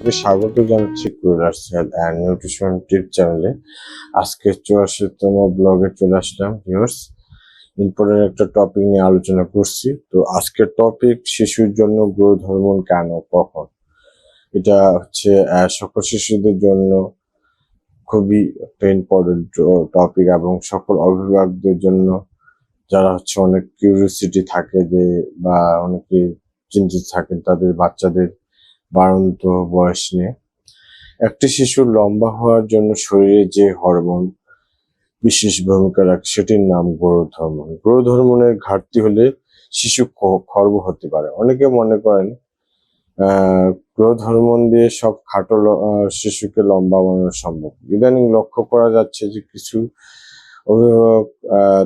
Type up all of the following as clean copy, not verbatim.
স্বাগত জানাচ্ছি কুইলার্স health and nutrition টিপ চ্যানেলে। আজকে 84তম ব্লগে চলে আসলাম ভিউয়ার্স। ইম্পর্টেন্ট একটা টপিক নিয়ে আলোচনা করছি। তো আজকের টপিক শিশুর জন্য গ্রোথ হরমোন কেন কখন। এটা হচ্ছে সকল শিশুদের জন্য খুবই একটা ইম্পর্টেন্ট টপিক এবং সকল অভিভাবকদের জন্য যারা হচ্ছে অনেক কিউরিওসিটি থাকে যে বা অনেকে চিন্তিত থাকেন তাদের বাচ্চাদের বাড়ন্ত বয়স নিয়ে। একটি শিশু লম্বা হওয়ার জন্য শরীরে যে হরমোন বিশেষ ভূমিকা রাখে সেটির নাম গ্রোথ হরমোন। গ্রোথ হরমোনের ঘাটতি হলে শিশু খর্ব হতে পারে। অনেকে মনে করেন গ্রোথ হরমোন দিয়ে সব খাটো শিশুকে লম্বা বানানো সম্ভব। ইদানিং লক্ষ্য করা যাচ্ছে যে কিছু অভিভাবক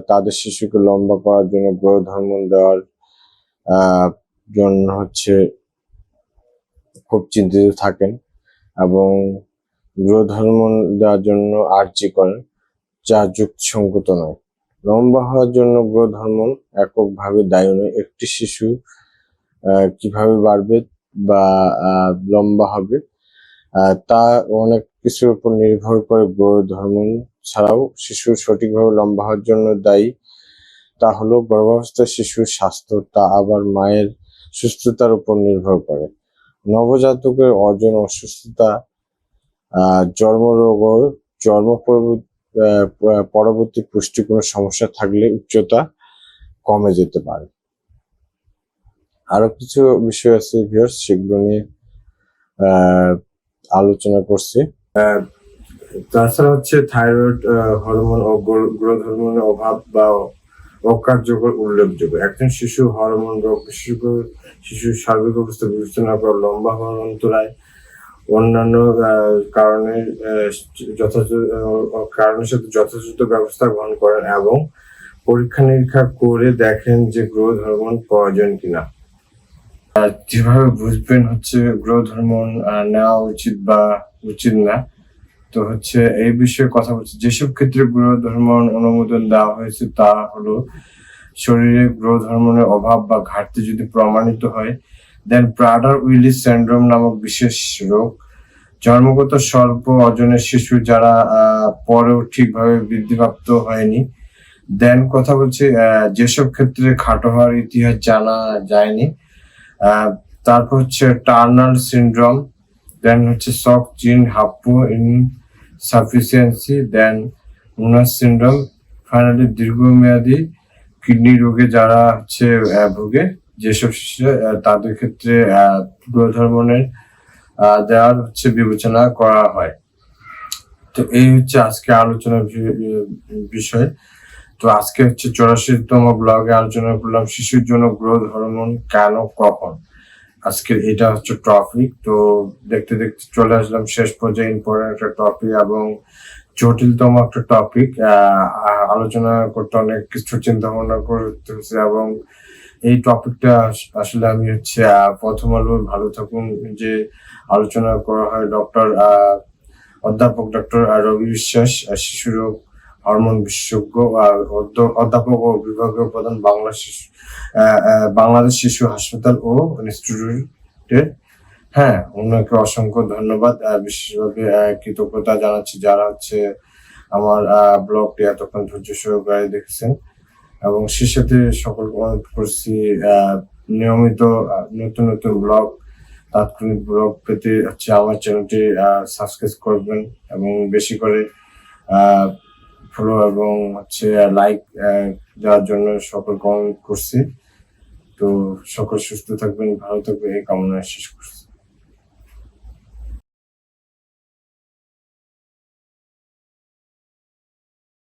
তাদের শিশুকে লম্বা করার জন্য গ্রোথ হরমোন দেওয়ার জন্য হচ্ছে খুব চিন্তিত থাকেন এবং গ্রোথ হরমোন দেওয়ার জন্য আর্জি করেন, যা যুক্তিসঙ্গত নয়। লম্বা হওয়ার জন্য গ্রোথ হরমোন এককভাবে দায়ী নয়। একটি শিশু কিভাবে বাড়বে বা লম্বা হবে তা অনেক কিছুর উপর নির্ভর করে। গ্রোথ হরমোন ছাড়াও শিশুর সঠিকভাবে লম্বা হওয়ার জন্য দায়ী তা হলো গর্ভাবস্থায় শিশুর স্বাস্থ্য, তা আবার মায়ের সুস্থতার উপর নির্ভর করে। নবজাতকের ওজন অসুস্থতা, জন্মরোগ ও জন্ম পরবর্তী পুষ্টি কোনো সমস্যা থাকলে উচ্চতা কমে যেতে পারে। আরো কিছু বিষয় আছে ভিউয়ার্স, সেগুলো নিয়ে আলোচনা করছি। তাছাড়া হচ্ছে থাইরয়েড হরমোন ও গ্রোথ হরমোনের অভাব বা অকার্যকর উল্লেখযোগ্য। একজন শিশু হরমোন রোগ শিশুর সার্বিক অবস্থা বিবেচনা করে লম্বা হওয়ার অন্তরায় অন্যান্য কারণের সাথে যথাযথ ব্যবস্থা গ্রহণ করেন এবং পরীক্ষা নিরীক্ষা করে দেখেন যে গ্রোথ হরমোন প্রয়োজন কিনা। যেভাবে বুঝবেন হচ্ছে গ্রোথ হরমোন নেওয়া উচিত বা উচিত না, তো হচ্ছে এই বিষয়ে কথা বলছি। যেসব ক্ষেত্রে গ্রোথ হরমোন অনুমোদন দেওয়া হয়েছে তা হলো শরীরে গ্রোথ হরমোনের অভাব বা ঘাটতি যদি প্রমাণিত হয়, দেন প্রাডার-উইলি সিনড্রোম নামক বিশেষ রোগ, জন্মগত স্বল্প ওজনের শিশু যারা পরেও ঠিকভাবে বৃদ্ধিপ্রাপ্ত হয়নি, দেন কথা বলছি যেসব ক্ষেত্রে খাটো হওয়ার ইতিহাস জানা যায়নি, তারপর হচ্ছে টার্নার সিনড্রোম, দেন হচ্ছে সক জিন হাপ্পো ইনসাফিসিয়েন্সি, দেন মুনাস সিনড্রোম, ফাইনালি দীর্ঘমেয়াদী কিডনি রোগে যারা হচ্ছে ভোগে, যেসব শিশু তাদের ক্ষেত্রে গ্রোথ হরমোনের দেওয়ার হচ্ছে বিবেচনা করা হয়। তো এই হচ্ছে আজকে আলোচনার বিষয়। তো আজকে হচ্ছে 84তম ব্লগে আলোচনা করলাম শিশুর জন্য গ্রোথ হরমোন কেন কখন। আজকের এটা হচ্ছে টপিক। তো দেখতে দেখতে চলে আসলাম শেষ পর্যায়ে। ইম্পর্টেন্ট একটা টপিক এবং জটিলতম একটা টপিক। আলোচনা করতে অনেক কিছু চিন্তা ভাবনা করতে হচ্ছে এবং এই টপিকটা আসলে আমি হচ্ছে প্রথম আলো ভালো থাকুন যে আলোচনা করা হয় অধ্যাপক ডক্টর রবি বিশ্বাস, শিশু রোগ হরমোন বিশেষজ্ঞ, অধ্যাপক ও বিভাগীয় প্রধান বাংলাদেশ শিশু হাসপাতাল ও ইনস্টিটিউটের। হ্যাঁ, ওনাকে অসংখ্য ধন্যবাদ। বিশেষভাবে কৃতজ্ঞতা জানাচ্ছি যারা হচ্ছে আমার ব্লগটি এতক্ষণ ধৈর্য সহকারে দেখেছেন এবং সেই সাথে সকল অনুরোধ করছি নিয়মিত নতুন নতুন ব্লগ, তাৎক্ষণিক ব্লগ পেতে হচ্ছে আমার চ্যানেলটি সাবস্ক্রাইব করবেন এবং বেশি করে ফলো এবং হচ্ছে লাইক দেওয়ার জন্য সকল অনুরোধ করছি। তো সকল সুস্থ থাকবেন, ভালো থাকবেন এই কামনা শেষ